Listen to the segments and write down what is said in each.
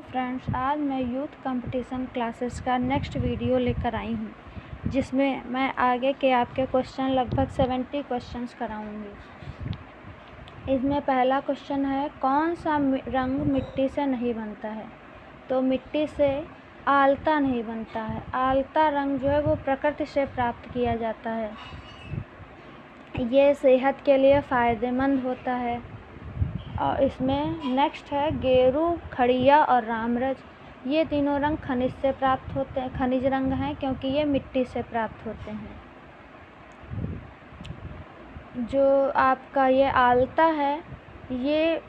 Friends, आज मैं youth competition classes का नेक्स्ट वीडियो लेकर आई हूँ, जिसमें मैं आगे के आपके क्वेश्चन लगभग 70 क्वेश्चंस कराऊंगी। इसमें पहला क्वेश्चन है, कौन सा रंग मिट्टी से नहीं बनता है? तो मिट्टी से आलता नहीं बनता है। आलता रंग जो है वो प्रकृति से प्राप्त किया जाता है। ये सेहत के लिए फ़ायदेमंद होता है। और इसमें नेक्स्ट है, गेरू, खड़िया और रामरज। ये तीनों रंग खनिज से प्राप्त होते हैं, खनिज रंग हैं, क्योंकि ये मिट्टी से प्राप्त होते हैं। जो आपका ये आलता है, ये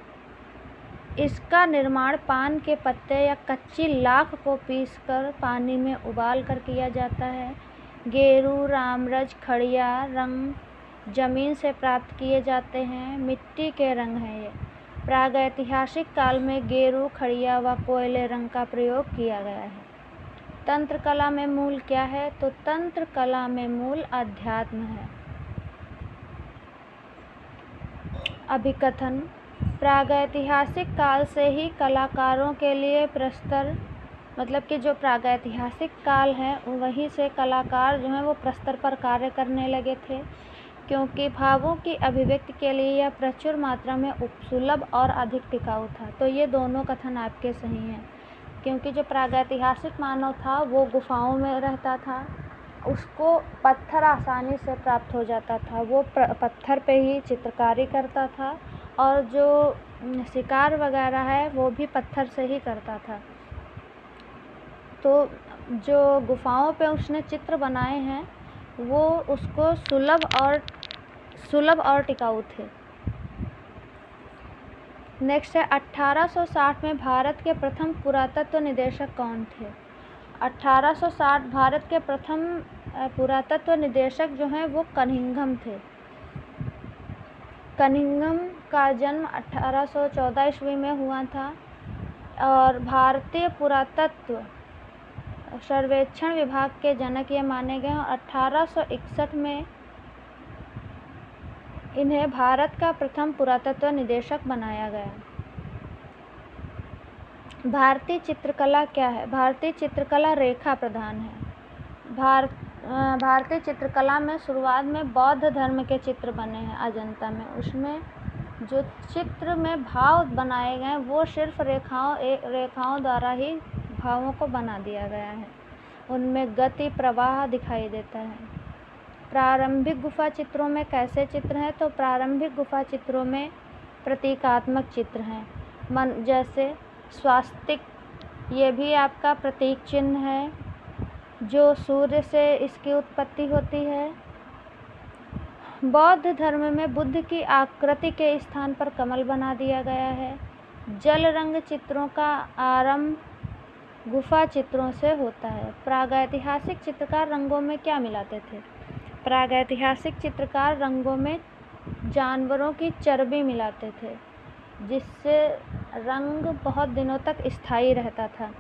इसका निर्माण पान के पत्ते या कच्ची लाख को पीसकर पानी में उबाल कर किया जाता है। गेरू, रामरज, खड़िया रंग जमीन से प्राप्त किए जाते हैं, मिट्टी के रंग हैं ये। प्रागैतिहासिक काल में गेरू, खड़िया व कोयले रंग का प्रयोग किया गया है। तंत्र कला में मूल क्या है? तो तंत्र कला में मूल अध्यात्म है। अभिकथन, प्रागैतिहासिक काल से ही कलाकारों के लिए प्रस्तर, मतलब कि जो प्रागैतिहासिक काल है वहीं से कलाकार जो हैं वो प्रस्तर पर कार्य करने लगे थे, क्योंकि भावों की अभिव्यक्ति के लिए यह प्रचुर मात्रा में सुलभ और अधिक टिकाऊ था। तो ये दोनों कथन आपके सही हैं, क्योंकि जो प्रागैतिहासिक मानव था वो गुफाओं में रहता था, उसको पत्थर आसानी से प्राप्त हो जाता था, वो पत्थर पे ही चित्रकारी करता था, और जो शिकार वगैरह है वो भी पत्थर से ही करता था। तो जो गुफाओं पे उसने चित्र बनाए हैं वो उसको सुलभ और टिकाऊ थे। नेक्स्ट है, 1860 में भारत के प्रथम पुरातत्व निदेशक कौन थे? 1860 भारत के प्रथम पुरातत्व निदेशक जो हैं वो कनिंघम थे। कनिंघम का जन्म 1814 ईस्वी में हुआ था और भारतीय पुरातत्व सर्वेक्षण विभाग के जनक ये माने गए हैं। 1861 में इन्हें भारत का प्रथम पुरातत्व निदेशक बनाया गया। भारतीय चित्रकला क्या है? भारतीय चित्रकला रेखा प्रधान है। भारतीय चित्रकला में शुरुआत में बौद्ध धर्म के चित्र बने हैं अजंता में। उसमें जो चित्र में भाव बनाए गए हैं वो सिर्फ रेखाओं द्वारा ही भावों को बना दिया गया है। उनमें गति, प्रवाह दिखाई देता है। प्रारंभिक गुफा चित्रों में कैसे चित्र हैं? तो प्रारंभिक गुफा चित्रों में प्रतीकात्मक चित्र हैं, जैसे स्वास्तिक, ये भी आपका प्रतीक चिन्ह है, जो सूर्य से इसकी उत्पत्ति होती है। बौद्ध धर्म में बुद्ध की आकृति के स्थान पर कमल बना दिया गया है। जल रंग चित्रों का आरंभ गुफा चित्रों से होता है। प्रागैतिहासिक चित्रकार रंगों में क्या मिलाते थे? प्रागैतिहासिक चित्रकार रंगों में जानवरों की चर्बी मिलाते थे, जिससे रंग बहुत दिनों तक स्थायी रहता था।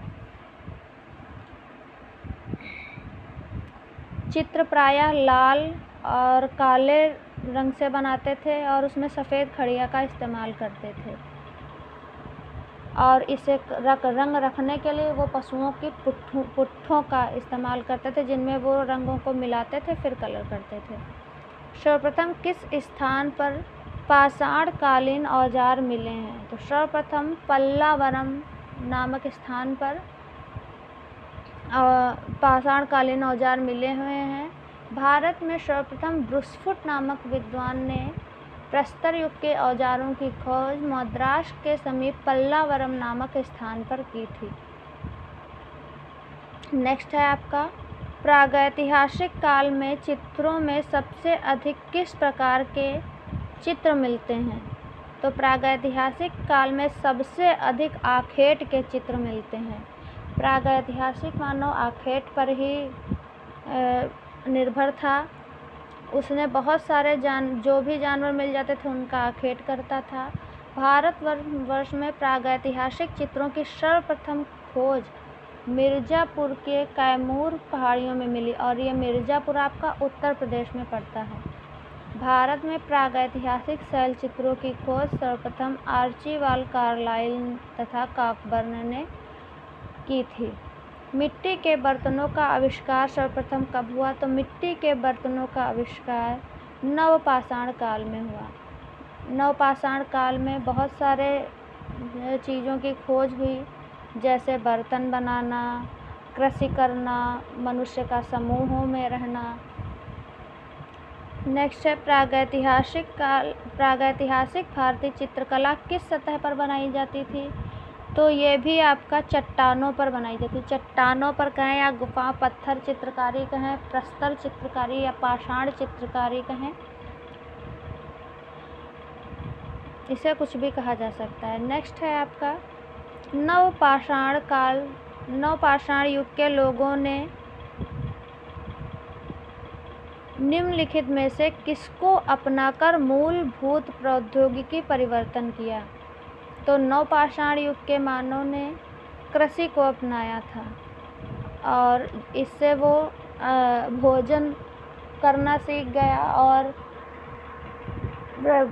चित्र प्रायः लाल और काले रंग से बनाते थे और उसमें सफ़ेद खड़िया का इस्तेमाल करते थे, और इसे रंग रखने के लिए वो पशुओं की पुट्ठों का इस्तेमाल करते थे, जिनमें वो रंगों को मिलाते थे फिर कलर करते थे। सर्वप्रथम किस स्थान पर पाषाणकालीन औजार मिले हैं? तो सर्वप्रथम पल्लावरम नामक स्थान पर पाषाणकालीन औजार मिले हुए हैं। भारत में सर्वप्रथम ब्रुसफुट नामक विद्वान ने प्रस्तर युग के औजारों की खोज मद्रास के समीप पल्लावरम नामक स्थान पर की थी। नेक्स्ट है आपका, प्रागैतिहासिक काल में चित्रों में सबसे अधिक किस प्रकार के चित्र मिलते हैं? तो प्रागैतिहासिक काल में सबसे अधिक आखेट के चित्र मिलते हैं। प्रागैतिहासिक मानव आखेट पर ही निर्भर था। उसने बहुत सारे जो भी जानवर मिल जाते थे उनका आखेट करता था। भारतवर्ष में प्रागैतिहासिक चित्रों की सर्वप्रथम खोज मिर्ज़ापुर के कैमूर पहाड़ियों में मिली, और ये मिर्ज़ापुर आपका उत्तर प्रदेश में पड़ता है। भारत में प्रागैतिहासिक शैल चित्रों की खोज सर्वप्रथम आर्चीबाल्ड, कार्लाइल तथा कॉकबर्न ने की थी। मिट्टी के बर्तनों का आविष्कार सर्वप्रथम कब हुआ? तो मिट्टी के बर्तनों का आविष्कार नवपाषाण काल में हुआ। नवपाषाण काल में बहुत सारे चीज़ों की खोज हुई, जैसे बर्तन बनाना, कृषि करना, मनुष्य का समूहों में रहना। नेक्स्ट है प्रागैतिहासिक काल। प्रागैतिहासिक भारतीय चित्रकला किस सतह पर बनाई जाती थी? तो ये भी आपका चट्टानों पर बनाई जाती थी। चट्टानों पर कहें या गुफा पत्थर चित्रकारी कहें, प्रस्तर चित्रकारी या पाषाण चित्रकारी कहें, इसे कुछ भी कहा जा सकता है। नेक्स्ट है आपका नवपाषाण काल। नवपाषाण युग के लोगों ने निम्नलिखित में से किसको अपनाकर मूलभूत प्रौद्योगिकी परिवर्तन किया? तो नवपाषाण युग के मानव ने कृषि को अपनाया था और इससे वो भोजन करना सीख गया और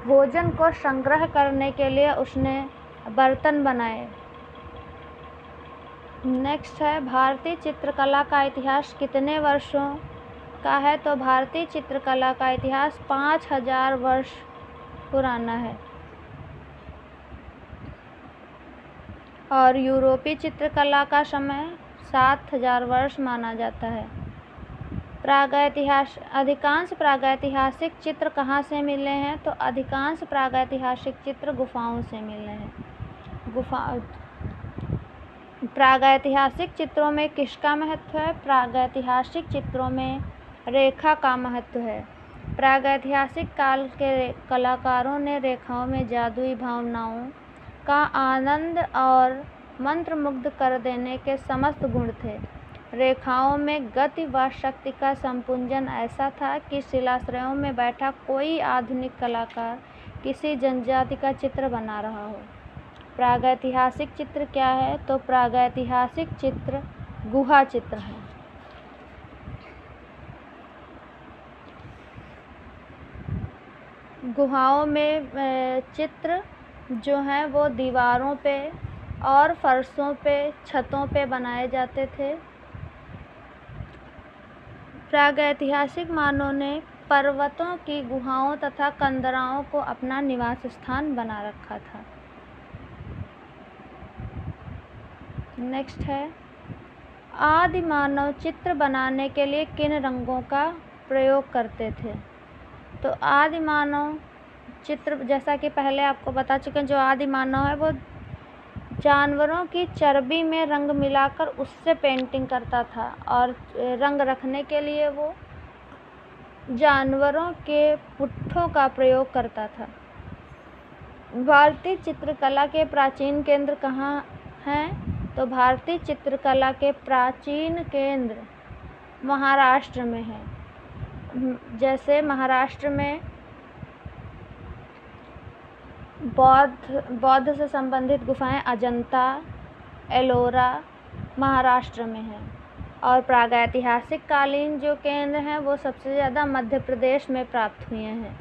भोजन को संग्रह करने के लिए उसने बर्तन बनाए। नेक्स्ट है भारतीय चित्रकला का इतिहास कितने वर्षों का है? तो भारतीय चित्रकला का इतिहास 5000 वर्ष पुराना है और यूरोपीय चित्रकला का समय 7000 वर्ष माना जाता है। अधिकांश प्रागैतिहासिक चित्र कहाँ से मिले हैं? तो अधिकांश प्रागैतिहासिक चित्र गुफाओं से मिले हैं। प्रागैतिहासिक चित्रों में किसका महत्व है? प्रागैतिहासिक चित्रों में रेखा का महत्व है। प्रागैतिहासिक काल के कलाकारों ने रेखाओं में जादुई भावनाओं का आनंद और मंत्रमुग्ध कर देने के समस्त गुण थे। रेखाओं में गति व शक्ति का संपुंजन ऐसा था कि शिलाश्रयों में बैठा कोई आधुनिक कलाकार किसी जनजाति का चित्र बना रहा हो। प्रागैतिहासिक चित्र क्या है? तो प्रागैतिहासिक चित्र गुहा चित्र है। गुहाओं में चित्र जो हैं वो दीवारों पे और फर्शों पे, छतों पे बनाए जाते थे। प्रागैतिहासिक मानव ने पर्वतों की गुहाओं तथा कंदराओं को अपना निवास स्थान बना रखा था। नेक्स्ट है आदि मानव चित्र बनाने के लिए किन रंगों का प्रयोग करते थे? तो आदि मानव चित्र, जैसा कि पहले आपको बता चुके हैं, जो आदि मानव है वो जानवरों की चर्बी में रंग मिलाकर उससे पेंटिंग करता था और रंग रखने के लिए वो जानवरों के पुट्ठों का प्रयोग करता था। भारतीय चित्रकला के प्राचीन केंद्र कहाँ हैं? तो भारतीय चित्रकला के प्राचीन केंद्र महाराष्ट्र में हैं। जैसे महाराष्ट्र में बौद्ध से संबंधित गुफाएं अजंता, एलोरा महाराष्ट्र में हैं और प्रागैतिहासिक कालीन जो केंद्र हैं वो सबसे ज़्यादा मध्य प्रदेश में प्राप्त हुए हैं।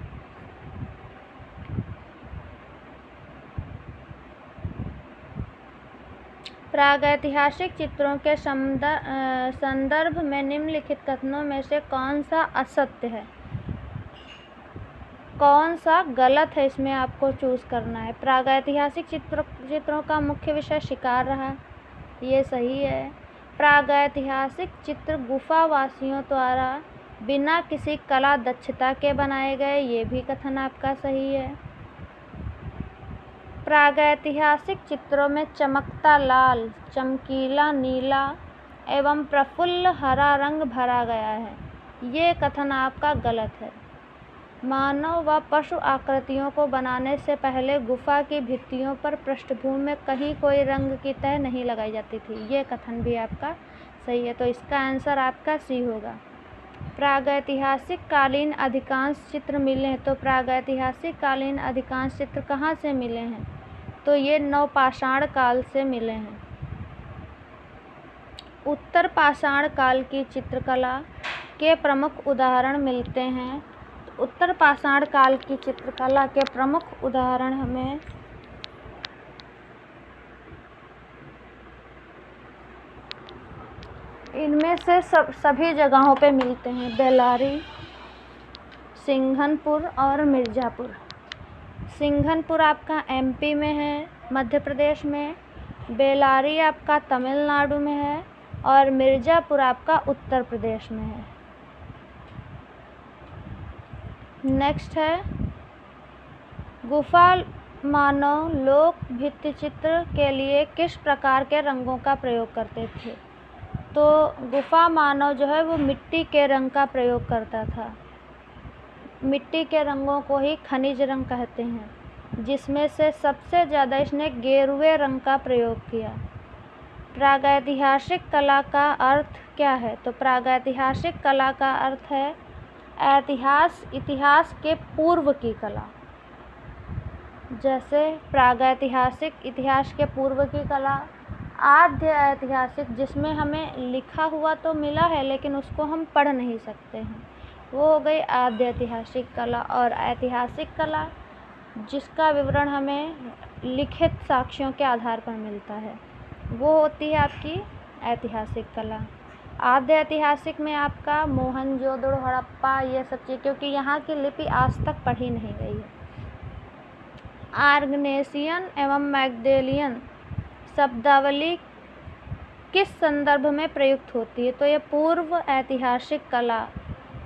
प्रागैतिहासिक चित्रों के संदर्भ में निम्नलिखित कथनों में से कौन सा असत्य है, कौन सा गलत है, इसमें आपको चूज़ करना है। प्रागैतिहासिक चित्रों का मुख्य विषय शिकार रहा, ये सही है। प्रागैतिहासिक चित्र गुफावासियों द्वारा बिना किसी कला दक्षता के बनाए गए, ये भी कथन आपका सही है। प्रागैतिहासिक चित्रों में चमकता लाल, चमकीला नीला एवं प्रफुल्ल हरा रंग भरा गया है, ये कथन आपका गलत है। मानव व पशु आकृतियों को बनाने से पहले गुफा की भित्तियों पर पृष्ठभूमि में कहीं कोई रंग की तह नहीं लगाई जाती थी, ये कथन भी आपका सही है। तो इसका आंसर आपका सी होगा। प्रागैतिहासिक कालीन अधिकांश चित्र मिले हैं, तो प्रागैतिहासिक कालीन अधिकांश चित्र कहाँ से मिले हैं? तो ये नवपाषाण काल से मिले हैं। उत्तर पाषाण काल की चित्रकला के प्रमुख उदाहरण मिलते हैं। उत्तर पाषाण काल की चित्रकला के प्रमुख उदाहरण हमें इनमें से सभी जगहों पे मिलते हैं, बेल्लारी, सिंघनपुर और मिर्ज़ापुर। सिंघनपुर आपका एमपी में है, मध्य प्रदेश में। बेल्लारी आपका तमिलनाडु में है और मिर्ज़ापुर आपका उत्तर प्रदेश में है। नेक्स्ट है गुफा मानव लोग भित्तिचित्र के लिए किस प्रकार के रंगों का प्रयोग करते थे? तो गुफा मानव जो है वो मिट्टी के रंग का प्रयोग करता था। मिट्टी के रंगों को ही खनिज रंग कहते हैं, जिसमें से सबसे ज़्यादा इसने गेरुए रंग का प्रयोग किया। प्रागैतिहासिक कला का अर्थ क्या है? तो प्रागैतिहासिक कला का अर्थ है इतिहास के पूर्व की कला। जैसे प्रागैतिहासिक इतिहास के पूर्व की कला, आद्य ऐतिहासिक जिसमें हमें लिखा हुआ तो मिला है लेकिन उसको हम पढ़ नहीं सकते हैं, वो हो गई आद्य ऐतिहासिक कला। और ऐतिहासिक कला जिसका विवरण हमें लिखित साक्ष्यों के आधार पर मिलता है, वो होती है आपकी ऐतिहासिक कला। आद्य ऐतिहासिक में आपका मोहनजोदड़ो, हड़प्पा, ये सब चीज़, क्योंकि यहाँ की लिपि आज तक पढ़ी नहीं गई है। आर्गनेसियन एवं मैग्डेलियन शब्दावली किस संदर्भ में प्रयुक्त होती है? तो ये पूर्व ऐतिहासिक कला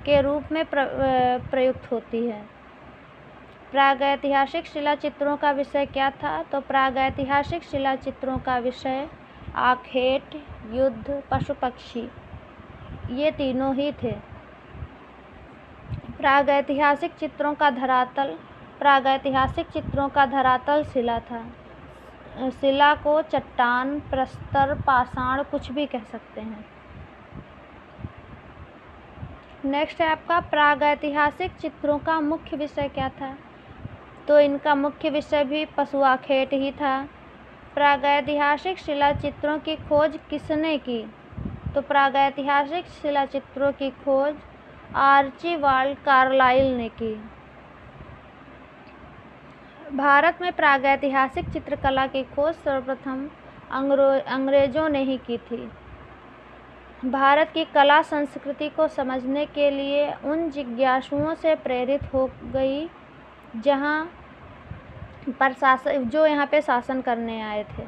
के रूप में प्रयुक्त होती है। प्रागैतिहासिक शिलाचित्रों का विषय क्या था? तो प्रागैतिहासिक शिलाचित्रों का विषय आखेट, युद्ध, पशु पक्षी, ये तीनों ही थे। प्रागैतिहासिक चित्रों का धरातल, प्रागैतिहासिक चित्रों का धरातल शिला था। शिला को चट्टान, प्रस्तर, पाषाण कुछ भी कह सकते हैं। नेक्स्ट है आपका प्रागैतिहासिक चित्रों का मुख्य विषय क्या था? तो इनका मुख्य विषय भी पशु आखेट ही था। प्रागैतिहासिक शिलाचित्रों की खोज किसने की? तो प्रागैतिहासिक शिलाचित्रों की खोज आर्चिबाल्ड कार्लाइल ने की। भारत में प्रागैतिहासिक चित्रकला की खोज सर्वप्रथम अंग्रेजों ने ही की थी। भारत की कला संस्कृति को समझने के लिए उन जिज्ञासुओं से प्रेरित हो गई जहाँ जो यहाँ पे शासन करने आए थे।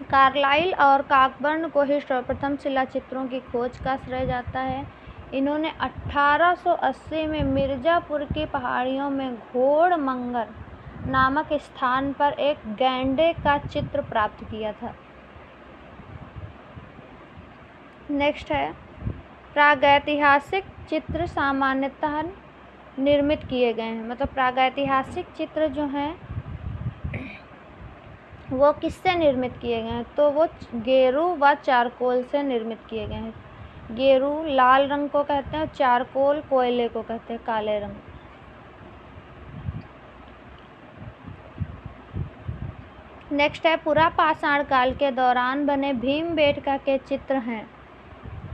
कार्लाइल और कॉकबर्न को ही सर्वप्रथम शिलाचित्रों की खोज का श्रेय जाता है। इन्होंने 1880 में मिर्ज़ापुर की पहाड़ियों में घोड़मंगर नामक स्थान पर एक गैंडे का चित्र प्राप्त किया था। नेक्स्ट है प्रागैतिहासिक चित्र सामान्यतः निर्मित किए गए हैं। मतलब प्रागैतिहासिक चित्र जो हैं वो किससे निर्मित किए गए हैं? तो वो गेरू व चारकोल से निर्मित किए गए हैं। गेरू लाल रंग को कहते हैं, चारकोल कोयले को कहते हैं, काले रंग। नेक्स्ट है पुरापाषाण काल के दौरान बने भीमबेटका के चित्र हैं।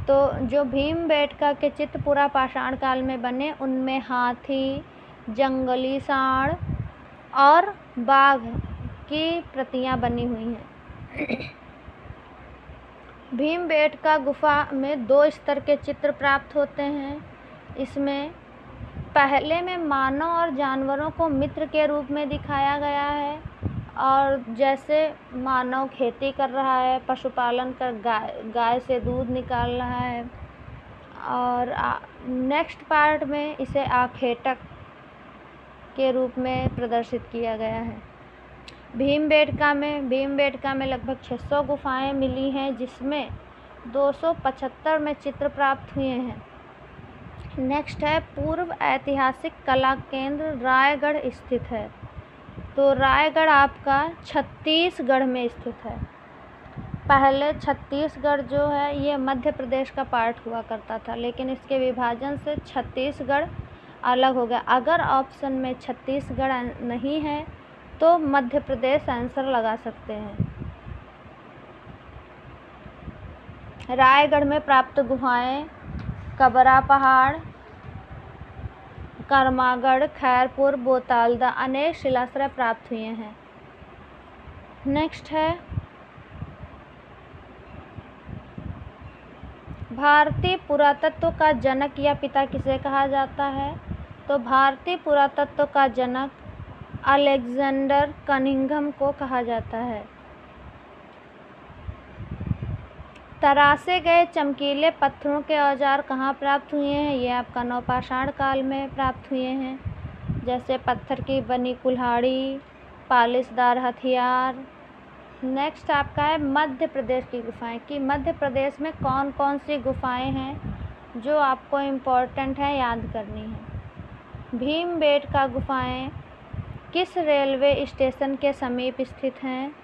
तो जो भीमबेटका के चित्र पुरापाषाण काल में बने उनमें हाथी, जंगली सांड और बाघ की प्रतियां बनी हुई हैं। भीमबेटका गुफा में 2 स्तर के चित्र प्राप्त होते हैं। इसमें पहले में मानव और जानवरों को मित्र के रूप में दिखाया गया है, और जैसे मानव खेती कर रहा है, पशुपालन कर गाय से दूध निकाल रहा है। और नेक्स्ट पार्ट में इसे आखेटक के रूप में प्रदर्शित किया गया है। भीमबेटका में लगभग 600 गुफाएं मिली हैं, जिसमें 275 में चित्र प्राप्त हुए हैं। नेक्स्ट है पूर्व ऐतिहासिक कला केंद्र रायगढ़ स्थित है। तो रायगढ़ आपका छत्तीसगढ़ में स्थित है। पहले छत्तीसगढ़ जो है ये मध्य प्रदेश का पार्ट हुआ करता था, लेकिन इसके विभाजन से छत्तीसगढ़ अलग हो गया। अगर ऑप्शन में छत्तीसगढ़ नहीं है तो मध्य प्रदेश आंसर लगा सकते हैं। रायगढ़ में प्राप्त गुफाएं कबरा पहाड़, करमागढ़, खैरपुर, बोतालदा अनेक शिलाश्रय प्राप्त हुए हैं। नेक्स्ट है भारतीय पुरातत्व का जनक या पिता किसे कहा जाता है? तो भारतीय पुरातत्व का जनक अलेक्जेंडर कनिंघम को कहा जाता है। तरासे गए चमकीले पत्थरों के औजार कहाँ प्राप्त हुए हैं? ये आपका नवपाषाण काल में प्राप्त हुए हैं, जैसे पत्थर की बनी कुल्हाड़ी, पालिशदार हथियार। नेक्स्ट आपका है मध्य प्रदेश की गुफाएं, कि मध्य प्रदेश में कौन कौन सी गुफाएं हैं जो आपको इम्पोर्टेंट है, याद करनी है। भीमबेटका गुफाएं किस रेलवे स्टेशन के समीप स्थित हैं?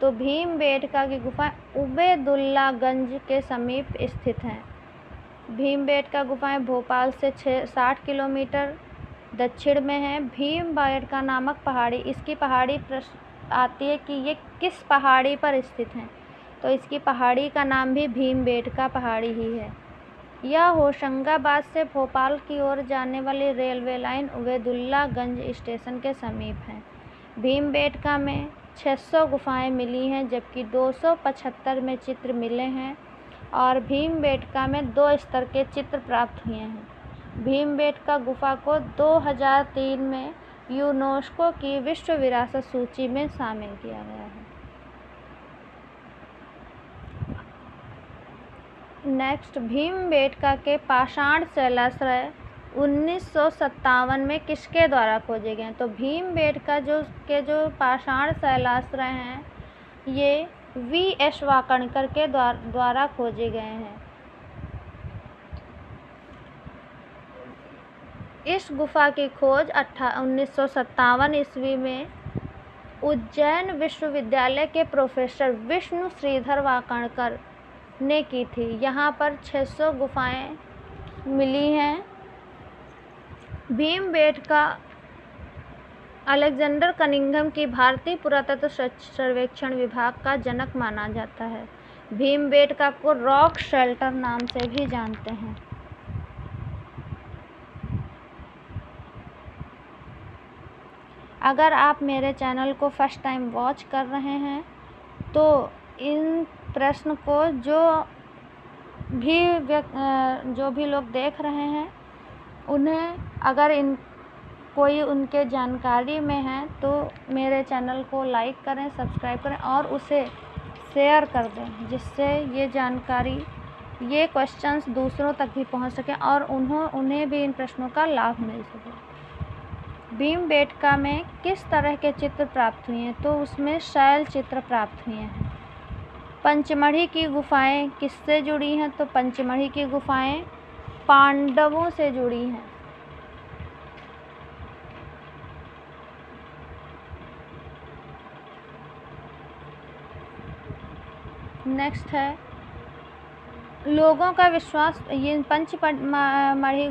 तो भीमबेटका की गुफाएं उबैदुल्लागंज के समीप स्थित हैं। भीमबेटका गुफाएं भोपाल से 60 किलोमीटर दक्षिण में है। भीमबेटका नामक पहाड़ी, इसकी पहाड़ी आती है कि ये किस पहाड़ी पर स्थित है? तो इसकी पहाड़ी का नाम भी भीमबेटका पहाड़ी ही है। यह होशंगाबाद से भोपाल की ओर जाने वाली रेलवे लाइन उबैदुल्लागंज स्टेशन के समीप है। भीमबेटका में 600 गुफाएं मिली हैं, जबकि 275 में चित्र मिले हैं और भीमबेटका में 2 स्तर के चित्र प्राप्त हुए हैं। भीमबेटका गुफा को 2003 में यूनेस्को की विश्व विरासत सूची में शामिल किया गया है। नेक्स्ट, भीमबेटका के पाषाण शैलाश्रय 1957 में किसके द्वारा खोजे गए? तो भीमबेटका जो पाषाण शैलाश्रय हैं, ये V.S. वाकणकर के द्वारा खोजे गए हैं। इस गुफा की खोज 1957 ईस्वी में उज्जैन विश्वविद्यालय के प्रोफेसर विष्णु श्रीधर वाकणकर ने की थी। यहाँ पर 600 गुफाएं मिली हैं। भीमबेटका अलेक्जेंडर कनिंघम की भारतीय पुरातत्व सर्वेक्षण विभाग का जनक माना जाता है। भीमबेटका को रॉक शेल्टर नाम से भी जानते हैं। अगर आप मेरे चैनल को फर्स्ट टाइम वॉच कर रहे हैं तो इन प्रश्न को जो भी लोग देख रहे हैं, उन्हें अगर कोई उनके जानकारी में है तो मेरे चैनल को लाइक करें, सब्सक्राइब करें और उसे शेयर कर दें, जिससे ये जानकारी, ये क्वेश्चंस दूसरों तक भी पहुंच सके और उन्हें भी इन प्रश्नों का लाभ मिल सके। भीमबेटका में किस तरह के चित्र प्राप्त हुए हैं? तो उसमें शैल चित्र प्राप्त हुए हैं। पंचमढ़ी की गुफाएं किससे जुड़ी हैं? तो पंचमढ़ी की गुफाएं पांडवों से जुड़ी हैं। नेक्स्ट है, लोगों का विश्वास, ये पंचमढ़ी